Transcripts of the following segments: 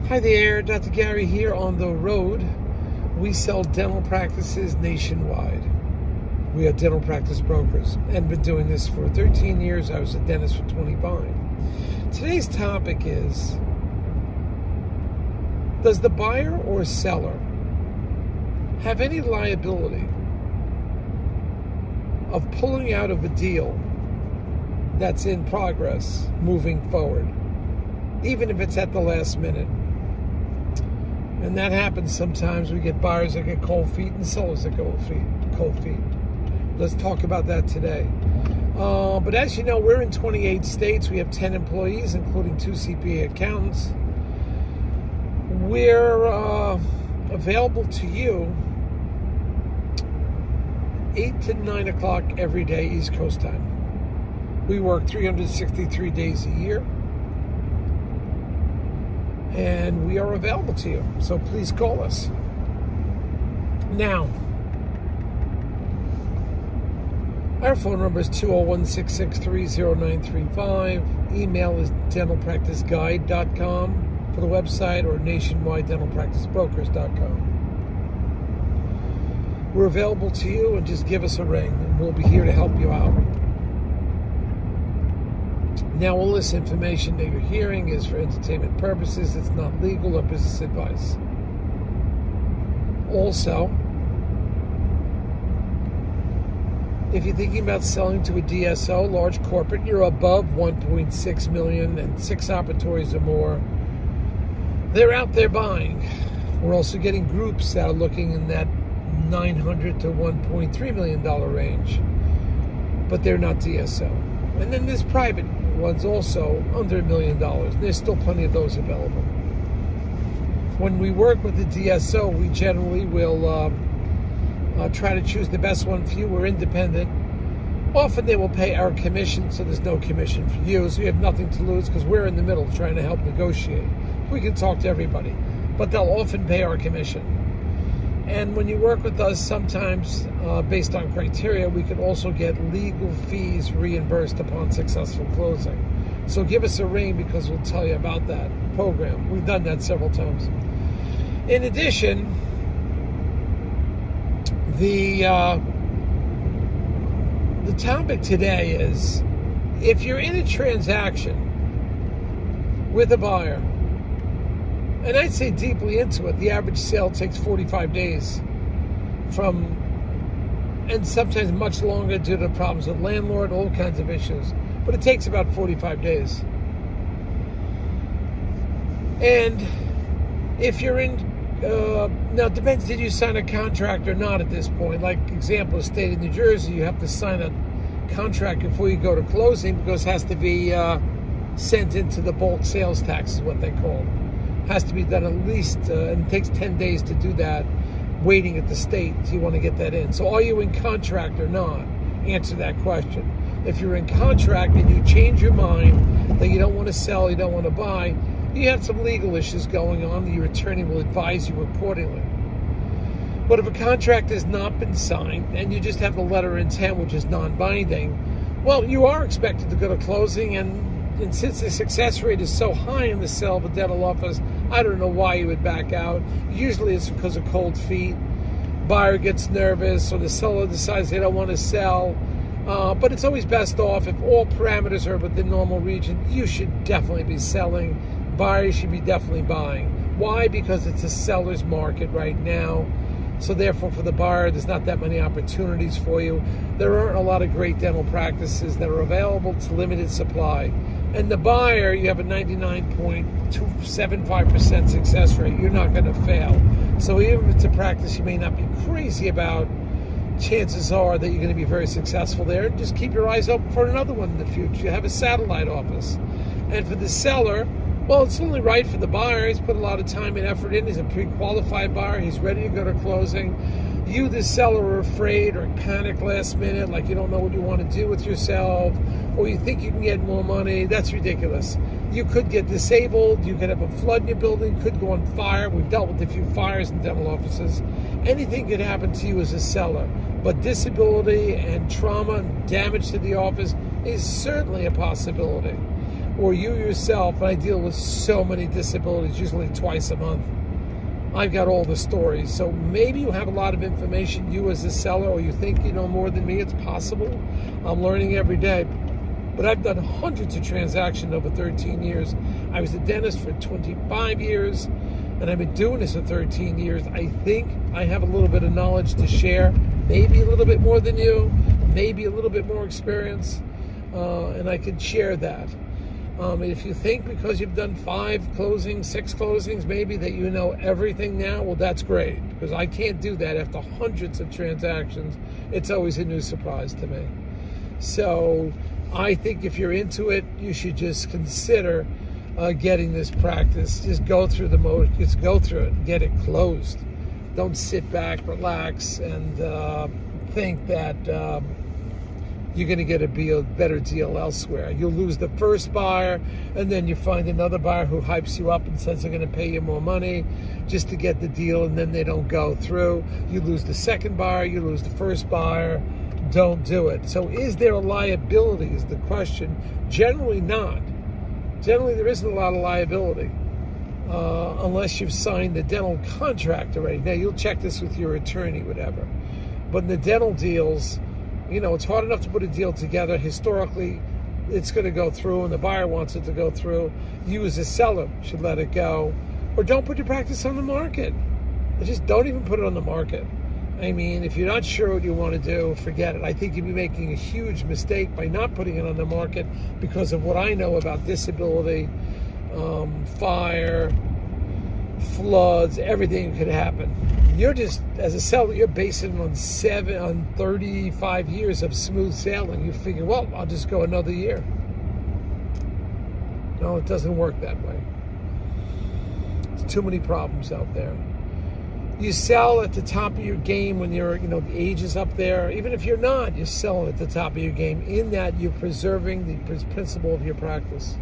Hi there, Dr. Gary here on the road. We sell dental practices nationwide. We are dental practice brokers and been doing this for 13 years. I was a dentist for 25. Today's topic is, does the buyer or seller have any liability of pulling out of a deal that's in progress moving forward, even if it's at the last minute? And that happens sometimes. We get buyers that get cold feet and sellers that go cold feet. Let's talk about that today. But as you know, we're in 28 states. We have 10 employees, including 2 CPA accountants. We're available to you 8 to 9 o'clock every day, East Coast time. We work 363 days a year. And we are available to you. So please call us. Now, our phone number is 201-663-0935. Email is dentalpracticeguide.com for the website, or nationwidedentalpracticebrokers.com. We're available to you, and just give us a ring, and we'll be here to help you out. Now, all this information that you're hearing is for entertainment purposes. It's not legal or business advice. Also, if you're thinking about selling to a DSO, large corporate, you're above 1.6 million and 6 operatories or more, they're out there buying. We're also getting groups that are looking in that $900 to $1.3 million range, but they're not DSO. And then there's private ones also under $1 million. There's still plenty of those available. When we work with the DSO, we generally will try to choose the best one for you. We're independent. Often they will pay our commission, so there's no commission for you. So you have nothing to lose because we're in the middle trying to help negotiate. We can talk to everybody, but they'll often pay our commission. And when you work with us, sometimes based on criteria, we can also get legal fees reimbursed upon successful closing. So give us a ring because we'll tell you about that program. We've done that several times. In addition, the topic today is, if you're in a transaction with a buyer, and I'd say deeply into it, the average sale takes 45 days and sometimes much longer due to problems with landlord, all kinds of issues. But it takes about 45 days. And if you're in, now it depends, did you sign a contract or not at this point? Like example, the state of New Jersey, you have to sign a contract before you go to closing because it has to be sent into the bulk sales tax is what they call it. Has to be done at least, and it takes 10 days to do that, waiting at the state. So you want to get that in. So are you in contract or not? Answer that question. If you're in contract and you change your mind that you don't want to sell, you don't want to buy, you have some legal issues going on, your attorney will advise you accordingly. But if a contract has not been signed and you just have the letter of intent, which is non-binding, well, you are expected to go to closing, and since the success rate is so high in the sale of a dental office, I don't know why you would back out. Usually it's because of cold feet. Buyer gets nervous, or the seller decides they don't want to sell. But it's always best off, if all parameters are within normal region, you should definitely be selling. Buyers should be definitely buying. Why? Because it's a seller's market right now. So therefore, for the buyer, there's not that many opportunities for you. There aren't a lot of great dental practices that are available. It's limited supply. And the buyer, you have a 99.275% success rate. You're not going to fail. So even if it's a practice you may not be crazy about, chances are that you're going to be very successful there. Just keep your eyes open for another one in the future. You have a satellite office. And for the seller, well, it's only right for the buyer. He's put a lot of time and effort in. He's a pre-qualified buyer. He's ready to go to closing. You, the seller, are afraid or panic last minute, like you don't know what you want to do with yourself, or you think you can get more money. That's ridiculous. You could get disabled. You could have a flood in your building. Could go on fire. We've dealt with a few fires in dental offices. Anything could happen to you as a seller. But disability and trauma and damage to the office is certainly a possibility. or you yourself, and I deal with so many disabilities, usually twice a month. I've got all the stories. So maybe you have a lot of information, you as a seller, or you think you know more than me. It's possible. I'm learning every day. But I've done hundreds of transactions over 13 years. I was a dentist for 25 years, and I've been doing this for 13 years. I think I have a little bit of knowledge to share, maybe a little bit more than you, maybe a little bit more experience, and I can share that. If you think because you've done 5 closings, 6 closings, maybe that you know everything now, well, that's great, because I can't do that after hundreds of transactions. It's always a new surprise to me. So I think if you're into it, you should just consider getting this practice. Just go through the motion, just go through it and get it closed. Don't sit back, relax, and think that you're going to get a better deal elsewhere. You'll lose the first buyer, and then you find another buyer who hypes you up and says they're going to pay you more money just to get the deal, and then they don't go through. You lose the second buyer, you lose the first buyer. Don't do it. So is there a liability is the question. Generally not. Generally there isn't a lot of liability unless you've signed the dental contract already. Now you'll check this with your attorney, whatever. But in the dental deals, you know, it's hard enough to put a deal together. Historically, it's going to go through, and the buyer wants it to go through. You as a seller should let it go. Or don't put your practice on the market. Just don't even put it on the market. I mean, if you're not sure what you want to do, forget it. I think you'd be making a huge mistake by not putting it on the market because of what I know about disability, fire, floods, everything could happen. You're just, as a seller, you're basing it on 35 years of smooth sailing. You figure, well, I'll just go another year. No, it doesn't work that way. There's too many problems out there. You sell at the top of your game when you're, you know, the age is up there. Even if you're not, you're selling at the top of your game. In that, you're preserving the principle of your practice.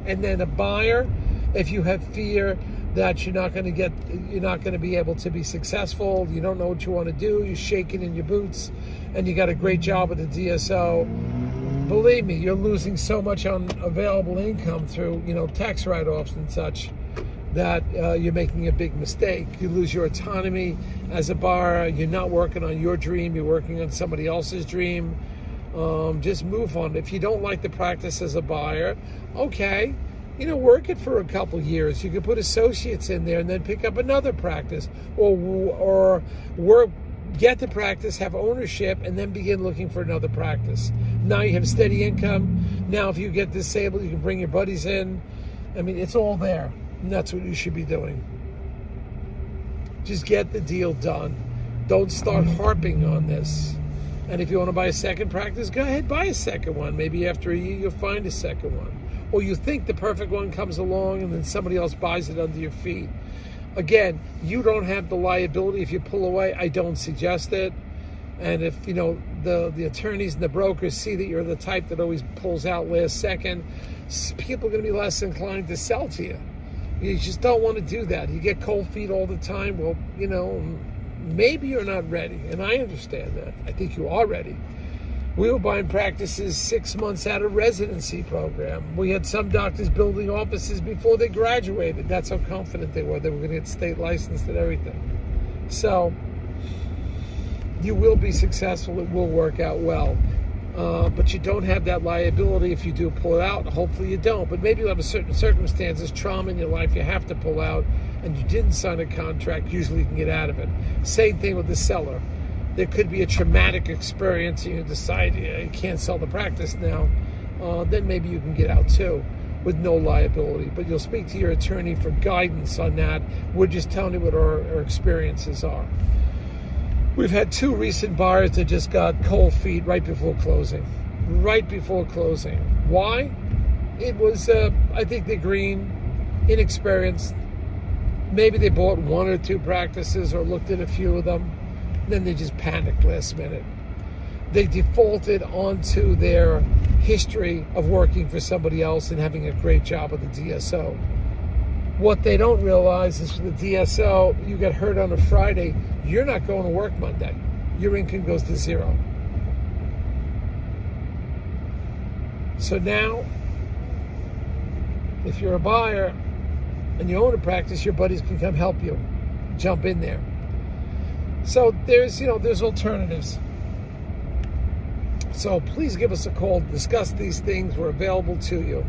And then a buyer, if you have fear that you're not going to be able to be successful, you don't know what you want to do, you're shaking in your boots, and you got a great job with the DSO. Believe me, you're losing so much on available income through, you know, tax write-offs and such, that you're making a big mistake. You lose your autonomy as a buyer. You're not working on your dream. You're working on somebody else's dream. Just move on. If you don't like the practice as a buyer, okay, you know, work it for a couple years. You can put associates in there and then pick up another practice, or work, get the practice, have ownership, and then begin looking for another practice. Now you have steady income. Now if you get disabled, you can bring your buddies in. I mean, it's all there. And that's what you should be doing. Just get the deal done. Don't start harping on this. And if you want to buy a second practice, go ahead, buy a second one. Maybe after a year, you'll find a second one. Or you think the perfect one comes along and then somebody else buys it under your feet. Again, you don't have the liability if you pull away. I don't suggest it. And if, you know, the attorneys and the brokers see that you're the type that always pulls out last second, people are going to be less inclined to sell to you. You just don't want to do that. You get cold feet all the time. Well, you know, maybe you're not ready, and I understand that. I think you are ready. We were buying practices 6 months out of residency program. We had some doctors building offices before they graduated. That's how confident they were. They were going to get state licensed and everything. So you will be successful. It will work out well. But you don't have that liability if you do pull it out. Hopefully you don't. But maybe you have a certain circumstances, trauma in your life, you have to pull out, and you didn't sign a contract. Usually you can get out of it. Same thing with the seller. There could be a traumatic experience and you decide you can't sell the practice now. Then maybe you can get out too with no liability. But you'll speak to your attorney for guidance on that. We're just telling you what our experiences are. We've had 2 recent buyers that just got cold feet right before closing. Right before closing. Why? It was, I think they're green, inexperienced. Maybe they bought 1 or 2 practices or looked at a few of them. Then they just panicked last minute. They defaulted onto their history of working for somebody else and having a great job with the DSO. What they don't realize is for the DSO, you get hurt on a Friday, you're not going to work Monday. Your income goes to 0. So now If you're a buyer and you own a practice, your buddies can come help you jump in there. So there's alternatives. So please give us a call to discuss these things. We're available to you.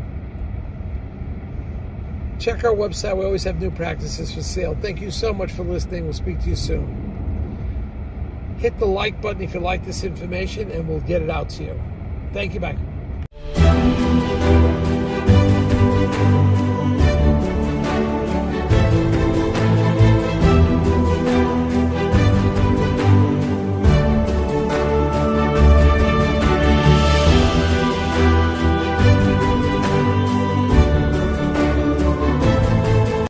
Check our website. We always have new practices for sale. Thank you so much for listening. We'll speak to you soon. Hit the like button if you like this information, and we'll get it out to you. Thank you. Bye.